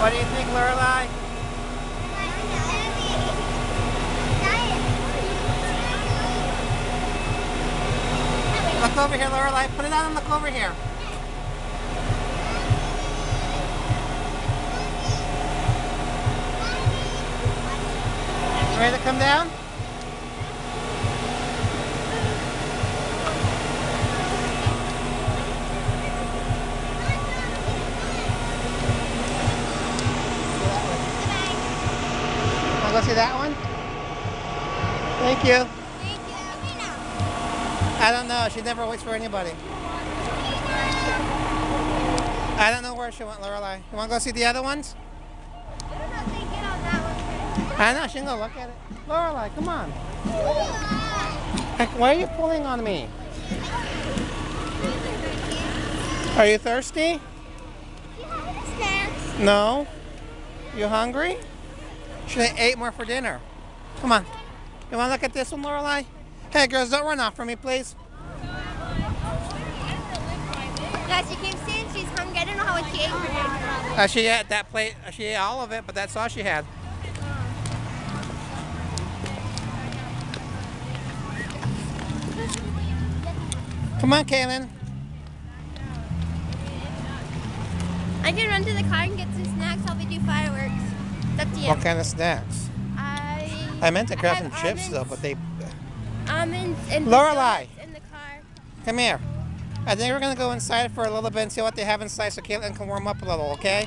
What do you think, Lorelai? Look over here, Lorelai. Put it on and look over here. Ready to come down? Wanna go see that one? Thank you. I don't know. She never waits for anybody. I don't know where she went, Lorelai. You want to go see the other ones? I don't know if they get on that one. I know. She can go look at it. Lorelai, come on. Heck, why are you pulling on me? Are you thirsty? Snacks. No. You hungry? Should have ate more for dinner. Come on. You want to look at this one, Lorelai? Hey, girls, don't run off from me, please. Guys, she keeps saying she's hungry. I don't know how much she ate. She ate that plate. She ate all of it, but that's all she had. Come on, Kaylin. I can run to the car and get some snacks while we do fireworks. It's up to you. What kind of snacks? I meant to grab some chips, though, but they... Almonds and Lorelai! in the car. Come here. I think we're going to go inside for a little bit and see what they have inside so Caitlin can warm up a little, okay?